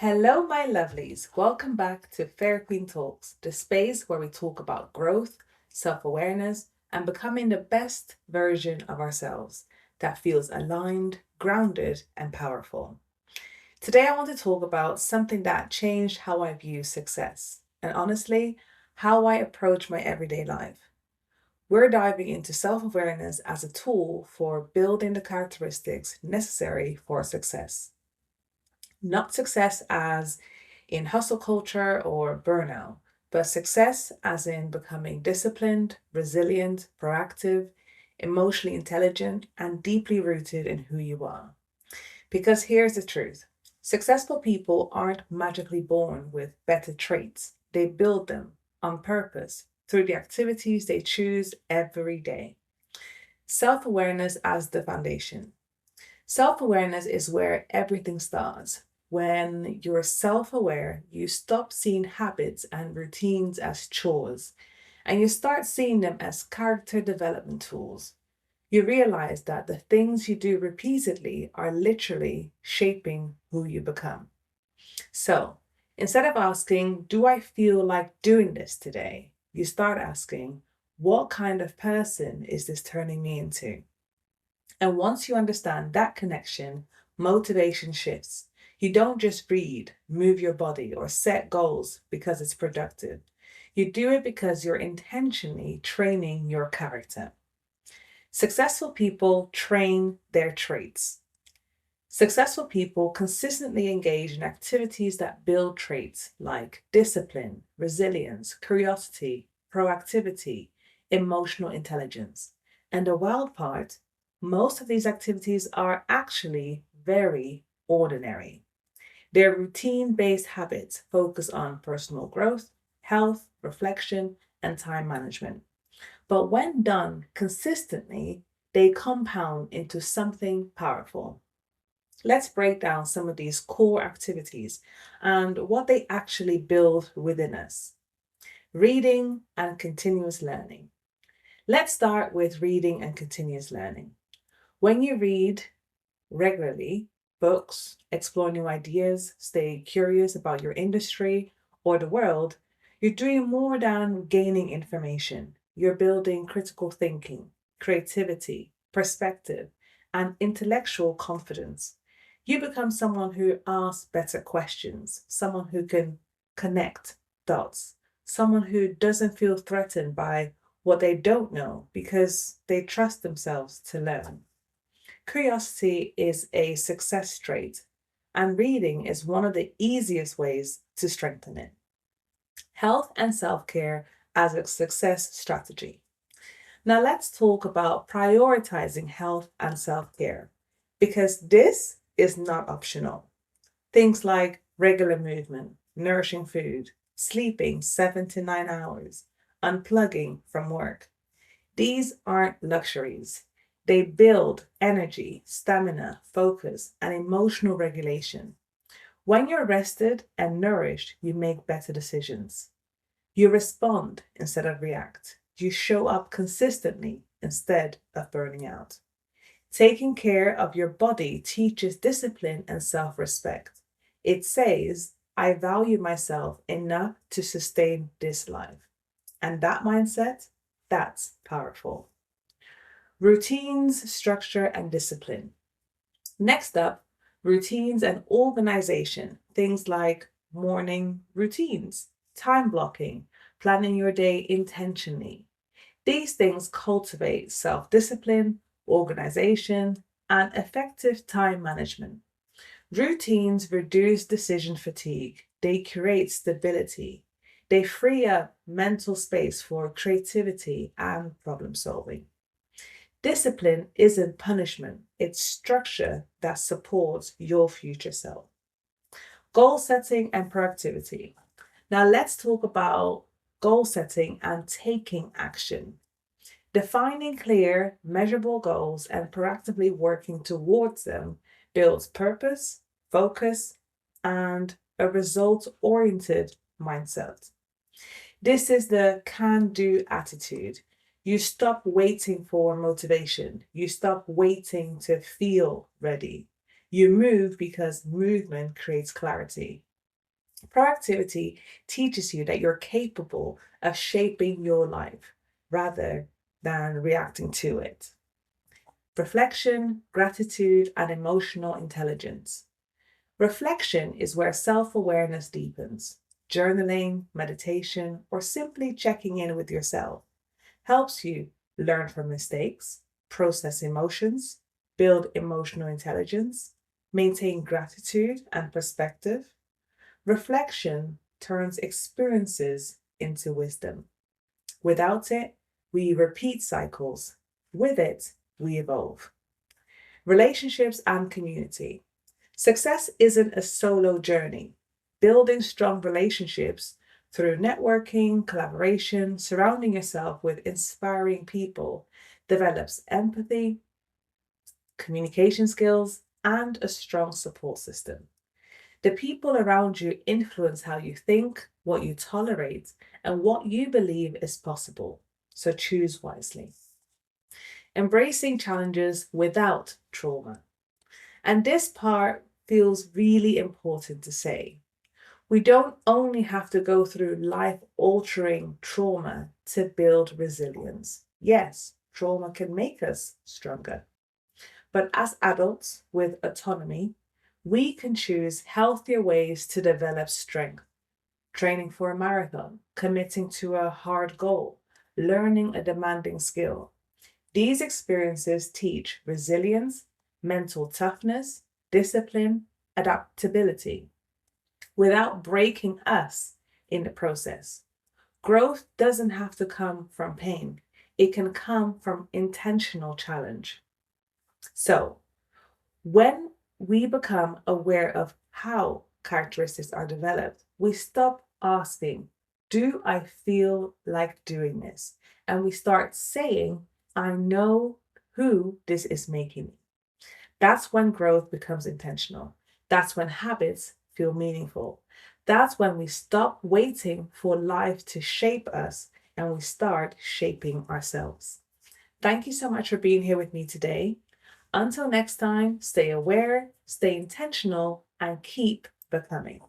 Hello, my lovelies. Welcome back to Fairyqueen Talks, the space where we talk about growth, self awareness, and becoming the best version of ourselves that feels aligned, grounded, and powerful. Today, I want to talk about something that changed how I view success and honestly, how I approach my everyday life. We're diving into self awareness as a tool for building the characteristics necessary for success. Not success as in hustle culture or burnout, but success as in becoming disciplined, resilient, proactive, emotionally intelligent, and deeply rooted in who you are. Because here's the truth: successful people aren't magically born with better traits, they build them on purpose through the activities they choose every day. Self awareness as the foundation. Self awareness is where everything starts. When you're self aware, you stop seeing habits and routines as chores and you start seeing them as character development tools. You realize that the things you do repeatedly are literally shaping who you become. So instead of asking, "Do I feel like doing this today?" you start asking, "What kind of person is this turning me into?" And once you understand that connection, motivation shifts. You don't just read, move your body, or set goals because it's productive. You do it because you're intentionally training your character. Successful people train their traits. Successful people consistently engage in activities that build traits like discipline, resilience, curiosity, proactivity, emotional intelligence. And the wild part, most of these activities are actually very ordinary. Their routine based habits focus on personal growth, health, reflection, and time management. But when done consistently, they compound into something powerful. Let's break down some of these core activities and what they actually build within us. Reading and continuous learning. Let's start with reading and continuous learning. When you read regularly, books, explore new ideas, stay curious about your industry or the world, you're doing more than gaining information. You're building critical thinking, creativity, perspective, and intellectual confidence. You become someone who asks better questions, someone who can connect dots, someone who doesn't feel threatened by what they don't know because they trust themselves to learn. Curiosity is a success trait, and reading is one of the easiest ways to strengthen it. Health and self care as a success strategy. Now, let's talk about prioritizing health and self care because this is not optional. Things like regular movement, nourishing food, sleeping 7 to 9 hours, unplugging from work. These aren't luxuries. They build energy, stamina, focus, and emotional regulation. When you're rested and nourished, you make better decisions. You respond instead of react. You show up consistently instead of burning out. Taking care of your body teaches discipline and self respect. It says, "I value myself enough to sustain this life." And that mindset, that's powerful. Routines, structure, and discipline. Next up, routines and organization. Things like morning routines, time blocking, planning your day intentionally. These things cultivate self discipline, organization, and effective time management. Routines reduce decision fatigue, they create stability, they free up mental space for creativity and problem solving. Discipline isn't punishment, it's structure that supports your future self. Goal setting and proactivity. Now, let's talk about goal setting and taking action. Defining clear, measurable goals and proactively working towards them builds purpose, focus, and a result oriented mindset. This is the can do attitude. You stop waiting for motivation. You stop waiting to feel ready. You move because movement creates clarity. Proactivity teaches you that you're capable of shaping your life rather than reacting to it. Reflection, gratitude, and emotional intelligence. Reflection is where self awareness deepens. Journaling, meditation, or simply checking in with yourself helps you learn from mistakes, process emotions, build emotional intelligence, maintain gratitude and perspective. Reflection turns experiences into wisdom. Without it, we repeat cycles. With it, we evolve. Relationships and community. Success isn't a solo journey. Building strong relationships through networking, collaboration, surrounding yourself with inspiring people develops empathy, communication skills, and a strong support system. The people around you influence how you think, what you tolerate, and what you believe is possible. So choose wisely. Embracing challenges without trauma. And this part feels really important to say. We don't only have to go through life altering trauma to build resilience. Yes, trauma can make us stronger. But as adults with autonomy, we can choose healthier ways to develop strength. Training for a marathon, committing to a hard goal, learning a demanding skill. These experiences teach resilience, mental toughness, discipline, adaptability, without breaking us in the process. Growth doesn't have to come from pain, it can come from intentional challenge. So, when we become aware of how characteristics are developed, we stop asking, do I feel like doing this? And we start saying, I know who this is making me. That's when growth becomes intentional. That's when habits feel meaningful. That's when we stop waiting for life to shape us and we start shaping ourselves. Thank you so much for being here with me today. Until next time, stay aware, stay intentional, and keep becoming.